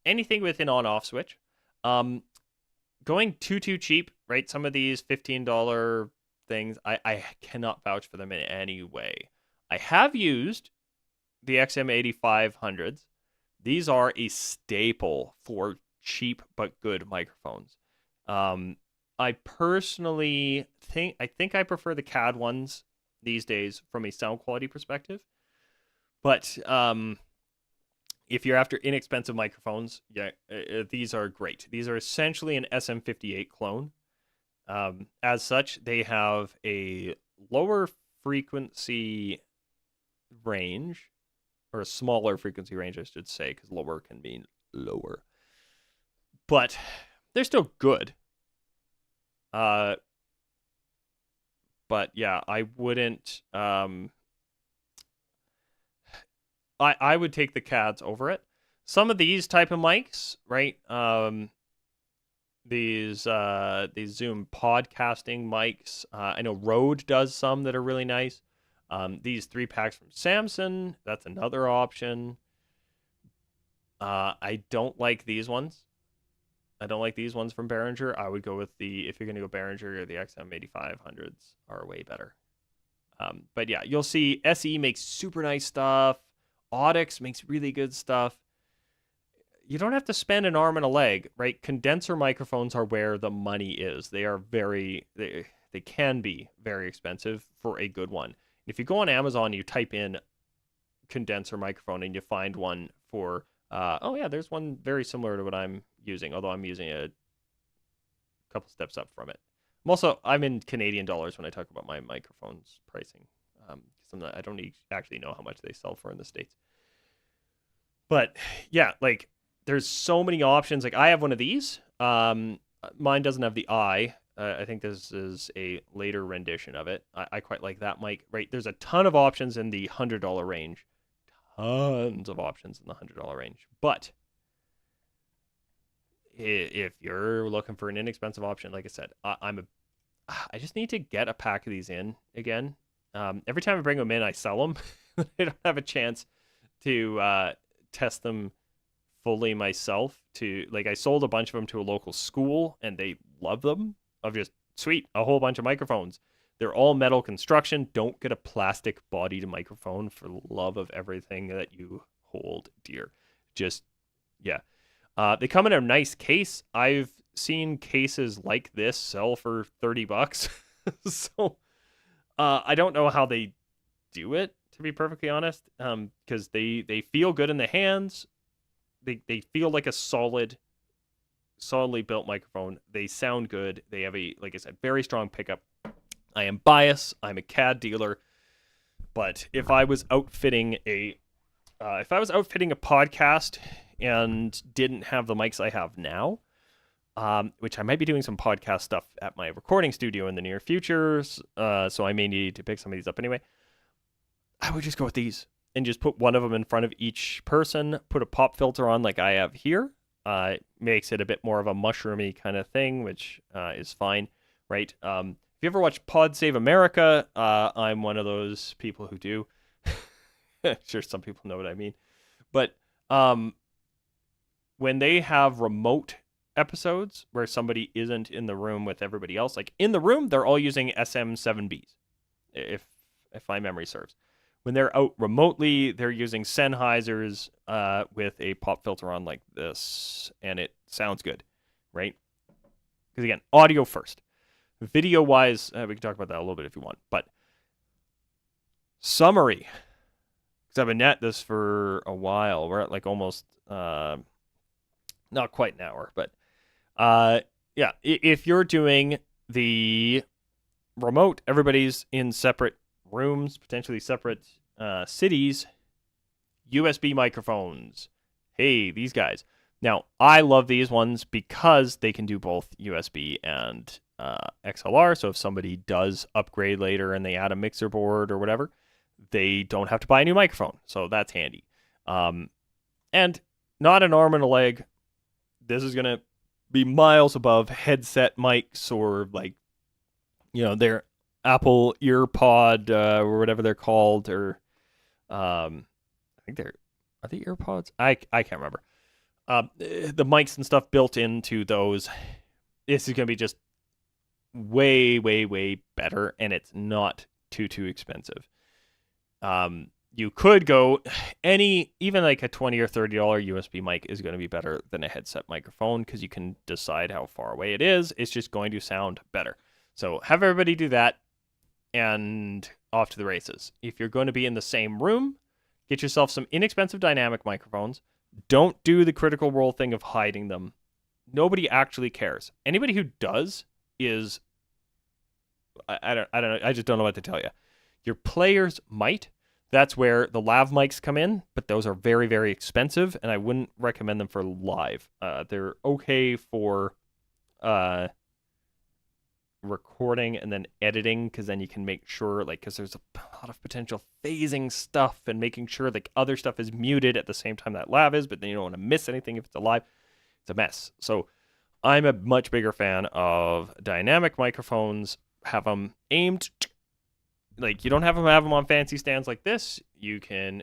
anything with an on-off switch. Going too cheap, right? Some of these $15 things, I cannot vouch for them in any way. I have used the XM8500s. These are a staple for cheap but good microphones. I personally think I prefer the CAD ones these days from a sound quality perspective. But if you're after inexpensive microphones, yeah, these are great. These are essentially an SM58 clone. As such, they have a lower frequency range, or a smaller frequency range, I should say, because lower can mean lower. But they're still good. But yeah, I wouldn't I would take the CADs over it. Some of these type of mics, right? These Zoom podcasting mics. I know Rode does some that are really nice. These 3-packs from Samsung, that's another option. I don't like these ones. I don't like these ones from Behringer. I would go with if you're going to go Behringer, the XM8500s are way better. But yeah, you'll see SE makes super nice stuff. Audix makes really good stuff. You don't have to spend an arm and a leg, right? Condenser microphones are where the money is. They are they can be very expensive for a good one. If you go on Amazon, you type in condenser microphone and you find one for, oh yeah, there's one very similar to what I'm using, although I'm using a couple steps up from it. I'm in Canadian dollars when I talk about my microphones pricing. I don't actually know how much they sell for in the States. But yeah, like there's so many options. Like I have one of these. Mine doesn't have the eye. I think this is a later rendition of it. I quite like that mic. Right, there's a ton of options in the $100 range. Tons of options in the $100 range. But if you're looking for an inexpensive option, like I said, I just need to get a pack of these in again. Every time I bring them in, I sell them. I don't have a chance to test them fully myself. I sold a bunch of them to a local school, and they love them. Of just sweet, a whole bunch of microphones. They're all metal construction. Don't get a plastic bodied microphone for the love of everything that you hold dear. Just, yeah. They come in a nice case. I've seen cases like this sell for $30. So I don't know how they do it, to be perfectly honest, because they feel good in the hands. They feel like a solidly built microphone. They sound good. They have like I said, very strong pickup. I am biased. I'm a CAD dealer, but if I was outfitting a podcast and didn't have the mics I have now, which I might be doing some podcast stuff at my recording studio in the near future, so I may need to pick some of these up anyway, I would just go with these and just put one of them in front of each person, put a pop filter on like I have here. Makes it a bit more of a mushroomy kind of thing, which is fine, right? If you ever watch Pod Save America, I'm one of those people who do. Sure, some people know what I mean. But when they have remote episodes where somebody isn't in the room with everybody else, like in the room, they're all using SM7Bs, if my memory serves. When they're out remotely, they're using Sennheisers with a pop filter on like this, and it sounds good, right? Because again, audio first. Video-wise, we can talk about that a little bit if you want. But summary, because I've been at this for a while. We're at like almost, not quite an hour. But yeah, if you're doing the remote, everybody's in separate rooms, potentially separate cities, USB microphones. Hey, these guys. Now, I love these ones because they can do both USB and XLR. So if somebody does upgrade later and they add a mixer board or whatever, they don't have to buy a new microphone. So that's handy. And not an arm and a leg. This is going to be miles above headset mics or like, their Apple EarPod or whatever they're called, or I think are they EarPods? I can't remember. The mics and stuff built into those. This is going to be just way, way, way better, and it's not too expensive. You could go even like a $20 or $30 USB mic is going to be better than a headset microphone because you can decide how far away it is. It's just going to sound better. So have everybody do that and off to the races. If you're going to be in the same room, get yourself some inexpensive dynamic microphones. Don't do the Critical Role thing of hiding them. Nobody actually cares. Anybody who does is, I don't know. I just don't know what to tell you. Your players might. That's where the lav mics come in, but those are very, very expensive, and I wouldn't recommend them for live. They're okay for recording and then editing, because then you can make sure, like, because there's a lot of potential phasing stuff and making sure like other stuff is muted at the same time that lav is, but then you don't want to miss anything if it's alive. It's a mess. So I'm a much bigger fan of dynamic microphones. Have them aimed, like, you don't have them on fancy stands like this. You can,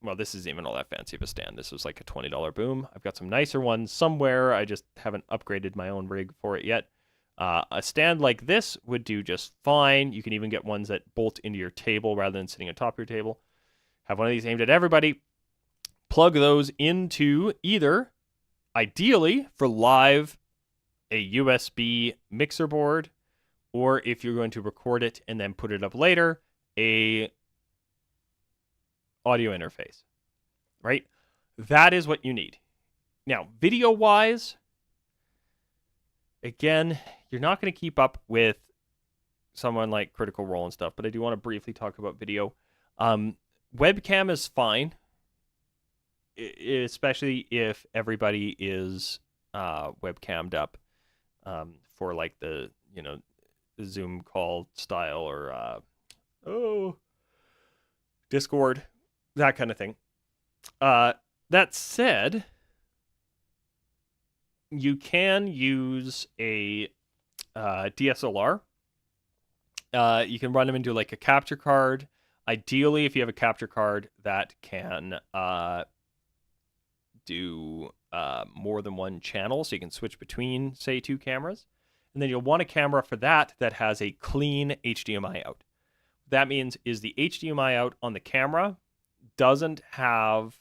well, this isn't even all that fancy of a stand. This was like a $20 boom. I've got some nicer ones somewhere. I just haven't upgraded my own rig for it yet. A stand like this would do just fine. You can even get ones that bolt into your table rather than sitting atop your table. Have one of these aimed at everybody. Plug those into either, ideally for live, a USB mixer board, or if you're going to record it and then put it up later, a audio interface, right? That is what you need. Now, video-wise, again, you're not going to keep up with someone like Critical Role and stuff, but I do want to briefly talk about video. Webcam is fine, especially if everybody is webcammed up for like the, the Zoom call style or Discord, that kind of thing. That said, you can use a DSLR. You can run them into like a capture card. Ideally, if you have a capture card that can do more than one channel, so you can switch between, say, two cameras. And then you'll want a camera for that has a clean HDMI out. What that means is the HDMI out on the camera doesn't have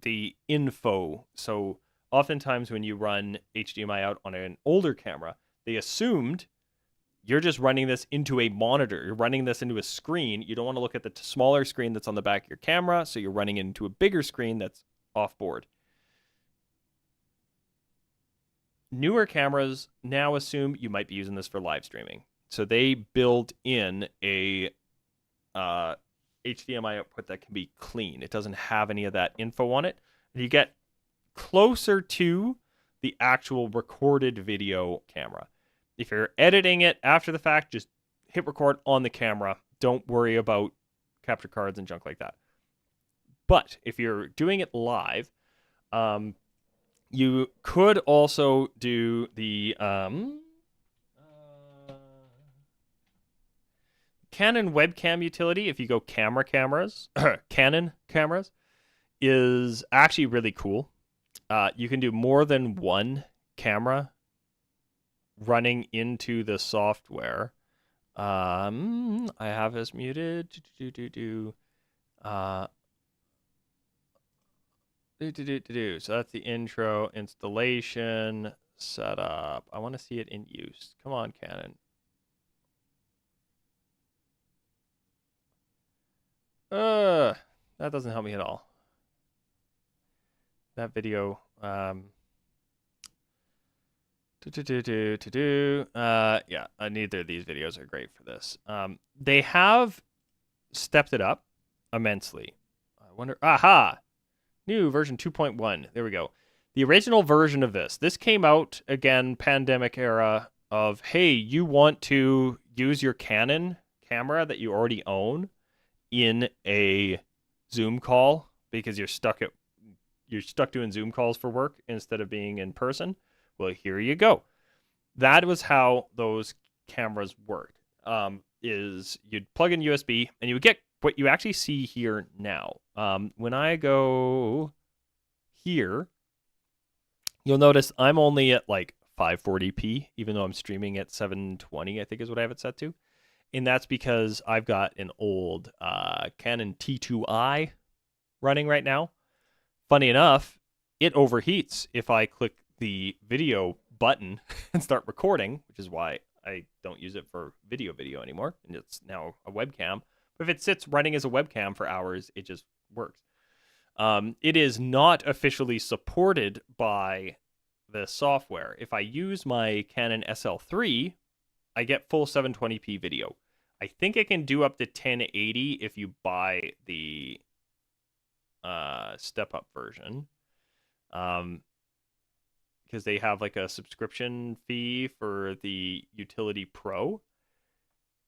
the info. So oftentimes when you run HDMI out on an older camera, they assumed you're just running this into a monitor. You're running this into a screen. You don't want to look at the smaller screen that's on the back of your camera, so you're running into a bigger screen that's off board. Newer cameras now assume you might be using this for live streaming. So they build in a HDMI output that can be clean. It doesn't have any of that info on it. You get closer to the actual recorded video camera. If you're editing it after the fact, just hit record on the camera. Don't worry about capture cards and junk like that. But if you're doing it live, you could also do the Canon webcam utility. If you go cameras, Canon cameras, is actually really cool. You can do more than one camera running into the software. I have this muted. So that's the intro, installation, setup. I want to see it in use. Come on, Canon. That doesn't help me at all. That video. Yeah, neither of these videos are great for this. They have stepped it up immensely. I wonder. Aha! New version 2.1. There we go. The original version of this came out, again, pandemic era of, hey, you want to use your Canon camera that you already own in a Zoom call because you're stuck doing Zoom calls for work instead of being in person. Well, here you go. That was how those cameras worked. Is you'd plug in USB and you would get what you actually see here now. When I go here, you'll notice I'm only at like 540p, even though I'm streaming at 720, I think is what I have it set to. And that's because I've got an old Canon T2i running right now. Funny enough, it overheats if I click the video button and start recording, which is why I don't use it for video anymore. And it's now a webcam. But if it sits running as a webcam for hours, it just works. It is not officially supported by the software. If I use my Canon SL3, I get full 720p video. I think I can do up to 1080 if you buy the step-up version. because they have like a subscription fee for the Utility Pro.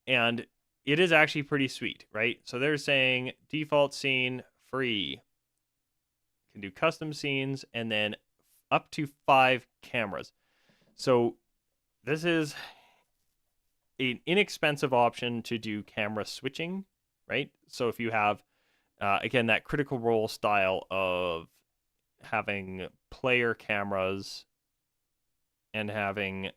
And it is actually pretty sweet, right? So they're saying default scene free. You can do custom scenes and then up to 5 cameras. So this is an inexpensive option to do camera switching, right? So if you have, again, that Critical Role style of having player cameras and having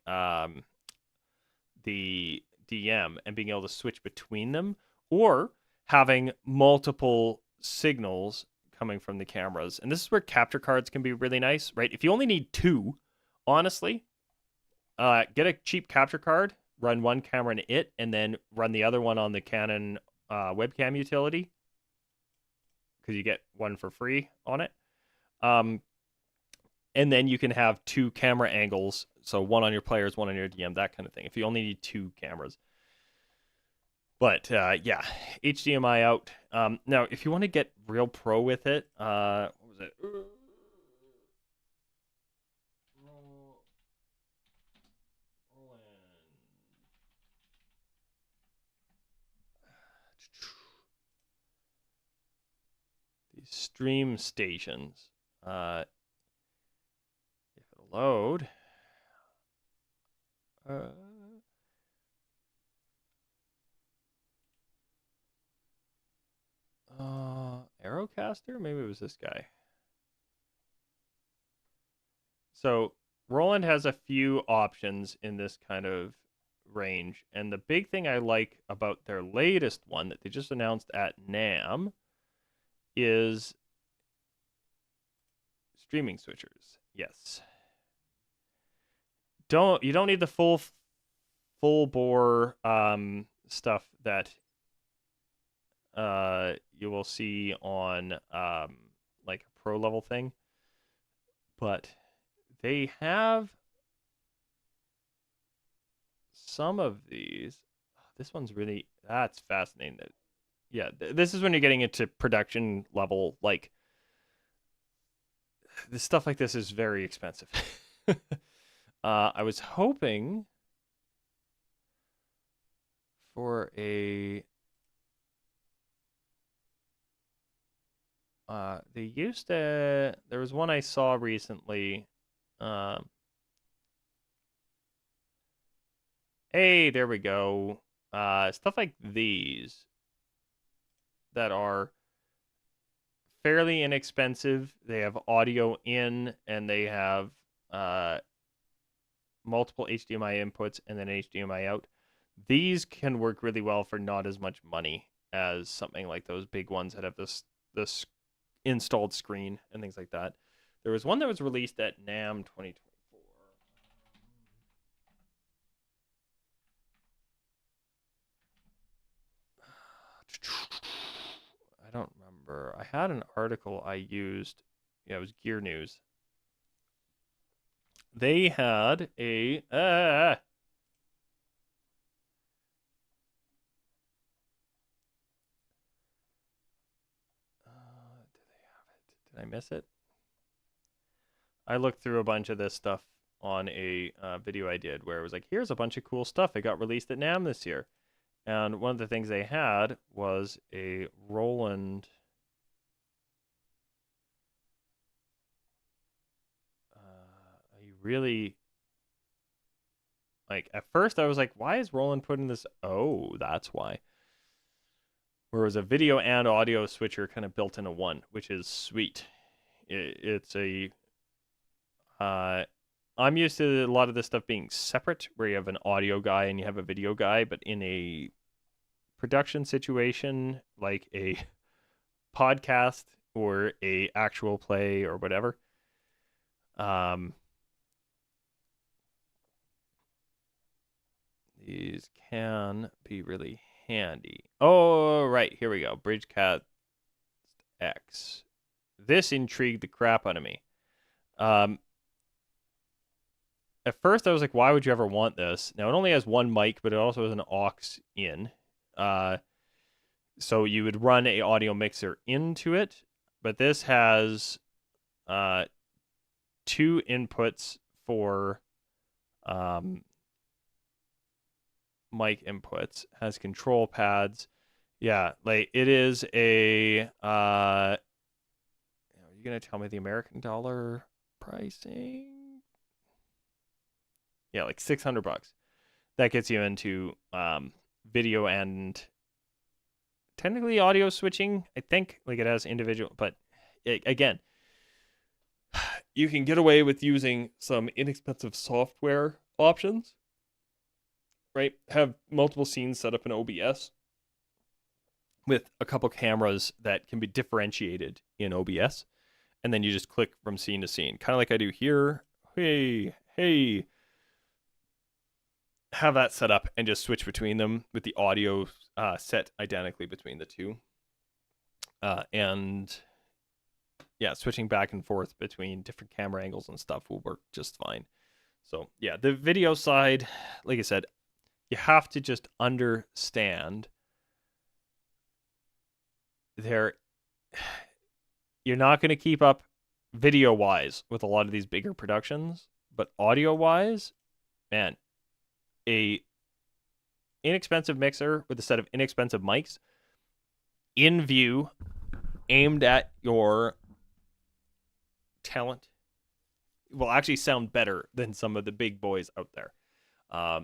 the DM and being able to switch between them, or having multiple signals coming from the cameras. And this is where capture cards can be really nice, right? If you only need 2, honestly, get a cheap capture card, run one camera in it, and then run the other one on the Canon webcam utility, because you get one for free on it. And then you can have 2 camera angles, so one on your players, one on your DM, that kind of thing, if you only need 2 cameras. But yeah, HDMI out. Now, if you want to get real pro with it, what was it? These stream stations. If it'll load. Arrowcaster? Maybe it was this guy. So Roland has a few options in this kind of range. And the big thing I like about their latest one that they just announced at NAMM is streaming switchers. Yes. You don't need the full bore stuff that you will see on like a pro level thing, but they have some of these. This one's really, that's fascinating. Yeah, this is when you're getting into production level. Like, this stuff like this is very expensive. I was hoping for a there was one I saw recently. Hey, there we go. Stuff like these that are fairly inexpensive. They have audio in, and they have multiple HDMI inputs and then HDMI out. These can work really well for not as much money as something like those big ones that have this installed screen and things like that. There was one that was released at NAMM 2024. I don't remember. I had an article I used. Yeah, it was Gear News. They had a did I miss it? I looked through a bunch of this stuff on a video I did where it was like, here's a bunch of cool stuff. It got released at NAMM this year. And one of the things they had was a Roland really, like, at first I was like, why is Roland putting this? Oh, that's why. Where it was a video and audio switcher kind of built into one, which is sweet. It's a I'm used to a lot of this stuff being separate, where you have an audio guy and you have a video guy, but in a production situation like a podcast or a actual play or whatever, these can be really handy. Oh, right, here we go. Bridgecast X. This intrigued the crap out of me. At first I was like, why would you ever want this? Now, it only has one mic, but it also has an aux in. So you would run a audio mixer into it, but this has 2 inputs for mic inputs, has control pads. Yeah, like it is a are you gonna tell me the American dollar pricing? Yeah, like $600. That gets you into video and technically audio switching. I think like it has individual, but again, you can get away with using some inexpensive software options, right? Have multiple scenes set up in OBS with a couple cameras that can be differentiated in OBS, and then you just click from scene to scene, kind of like I do here. Hey, have that set up and just switch between them with the audio set identically between the two. And yeah, switching back and forth between different camera angles and stuff will work just fine. So yeah, the video side, like I said, you have to just understand you're not going to keep up video wise with a lot of these bigger productions, but audio wise, man, a inexpensive mixer with a set of inexpensive mics in view, aimed at your talent, will actually sound better than some of the big boys out there.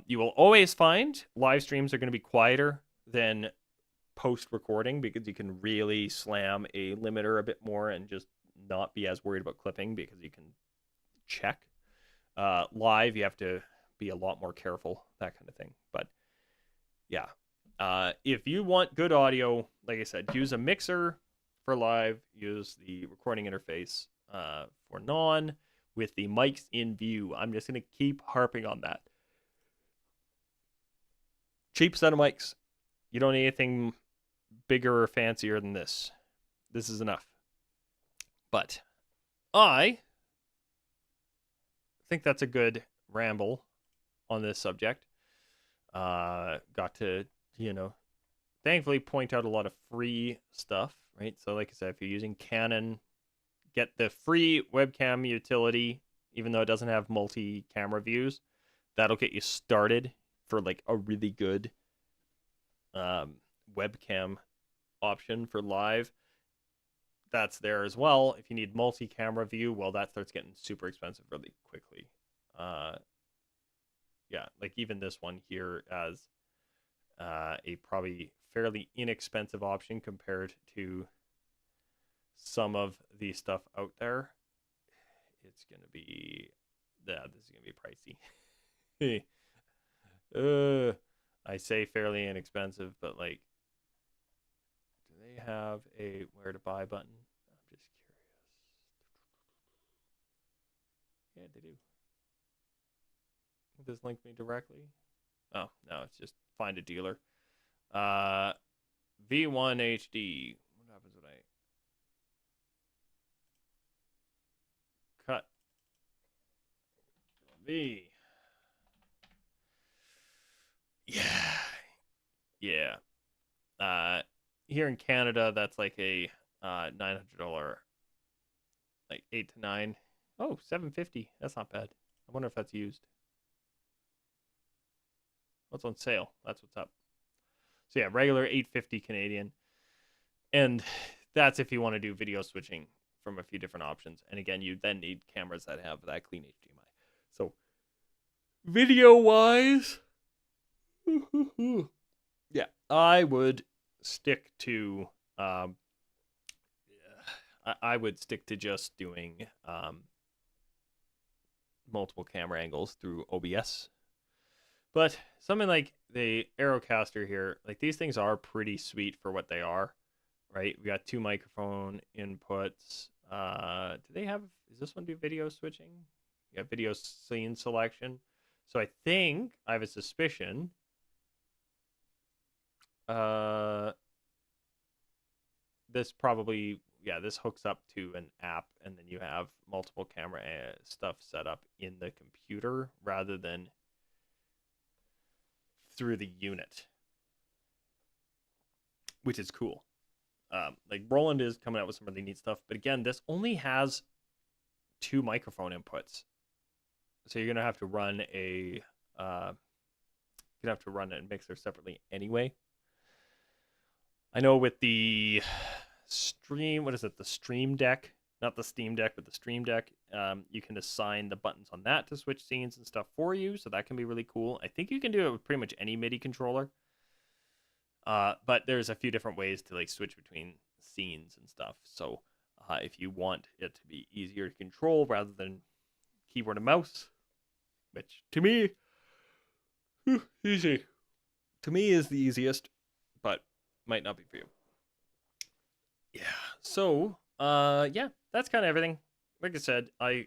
You will always find live streams are going to be quieter than post recording because you can really slam a limiter a bit more and just not be as worried about clipping because you can check. Live, you have to be a lot more careful, that kind of thing. But yeah, if you want good audio, like I said, use a mixer for live, use the recording interface for non with the mics in view. I'm just going to keep harping on that. Cheap set of mics. You don't need anything bigger or fancier than this. This is enough. But I think that's a good ramble on this subject. Got to, thankfully point out a lot of free stuff, right? So like I said, if you're using Canon, get the free webcam utility, even though it doesn't have multi-camera views. That'll get you started for like a really good webcam option for live. That's there as well. If you need multi-camera view, well, that starts getting super expensive really quickly. Yeah, like even this one here as a probably fairly inexpensive option compared to some of the stuff out there. It's gonna be, this is gonna be pricey. I say fairly inexpensive, but like, do they have a where to buy button? I'm just curious. Yeah, they do. Does this link me directly? Oh, no, it's just find a dealer. V1 HD. What happens when I cut V? Yeah. Here in Canada, that's like a $900, like 8 to 9. Oh, $750. That's not bad. I wonder if that's used. What's on sale? That's what's up. So yeah, regular $850 Canadian. And that's if you want to do video switching from a few different options. And again, you then need cameras that have that clean HDMI. So video wise, yeah, I would stick to I would stick to just doing multiple camera angles through OBS. But something like the Aerocaster here, like these things are pretty sweet for what they are, right? We got 2 microphone inputs. Do they have, does this one do video switching? Yeah, video scene selection. So I think I have a suspicion this probably, yeah, this hooks up to an app and then you have multiple camera stuff set up in the computer rather than through the unit, which is cool. Like Roland is coming out with some really neat stuff, but again, this only has 2 microphone inputs. So you're gonna have to run a mixer separately anyway. I know with the stream, what is it? The Stream Deck, not the Steam Deck, but the Stream Deck. You can assign the buttons on that to switch scenes and stuff for you, so that can be really cool. I think you can do it with pretty much any MIDI controller. But there's a few different ways to like switch between scenes and stuff. So if you want it to be easier to control rather than keyboard and mouse, which to me, easy. To me is the easiest, but might not be for you. Yeah. So, yeah, that's kind of everything. Like I said, I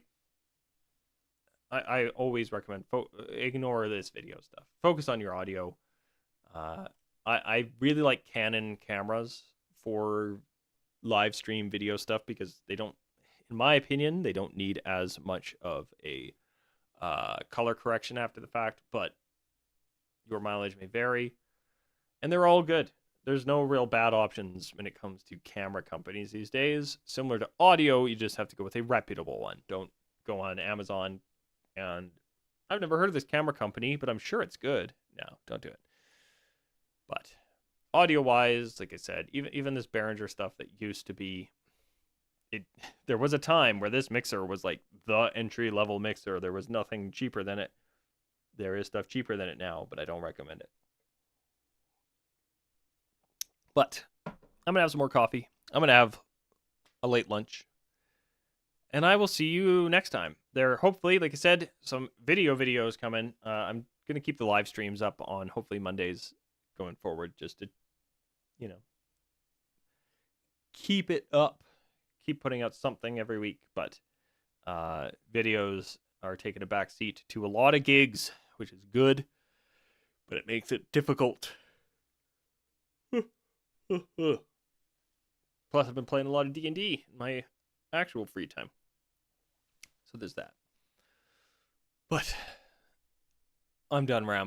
always recommend ignore this video stuff. Focus on your audio. I really like Canon cameras for live stream video stuff because they don't, in my opinion, they don't need as much of a color correction after the fact, but your mileage may vary, and they're all good. There's no real bad options when it comes to camera companies these days. Similar to audio, you just have to go with a reputable one. Don't go on Amazon and I've never heard of this camera company, but I'm sure it's good. No, don't do it. But audio-wise, like I said, even this Behringer stuff that used to be, there was a time where this mixer was like the entry-level mixer. There was nothing cheaper than it. There is stuff cheaper than it now, but I don't recommend it. But I'm going to have some more coffee. I'm going to have a late lunch. And I will see you next time. There, hopefully, like I said, some videos coming. I'm going to keep the live streams up on hopefully Mondays going forward, just to, keep it up. Keep putting out something every week. But videos are taking a back seat to a lot of gigs, which is good. But it makes it difficult. Plus, I've been playing a lot of D&D in my actual free time. So there's that. But I'm done rambling.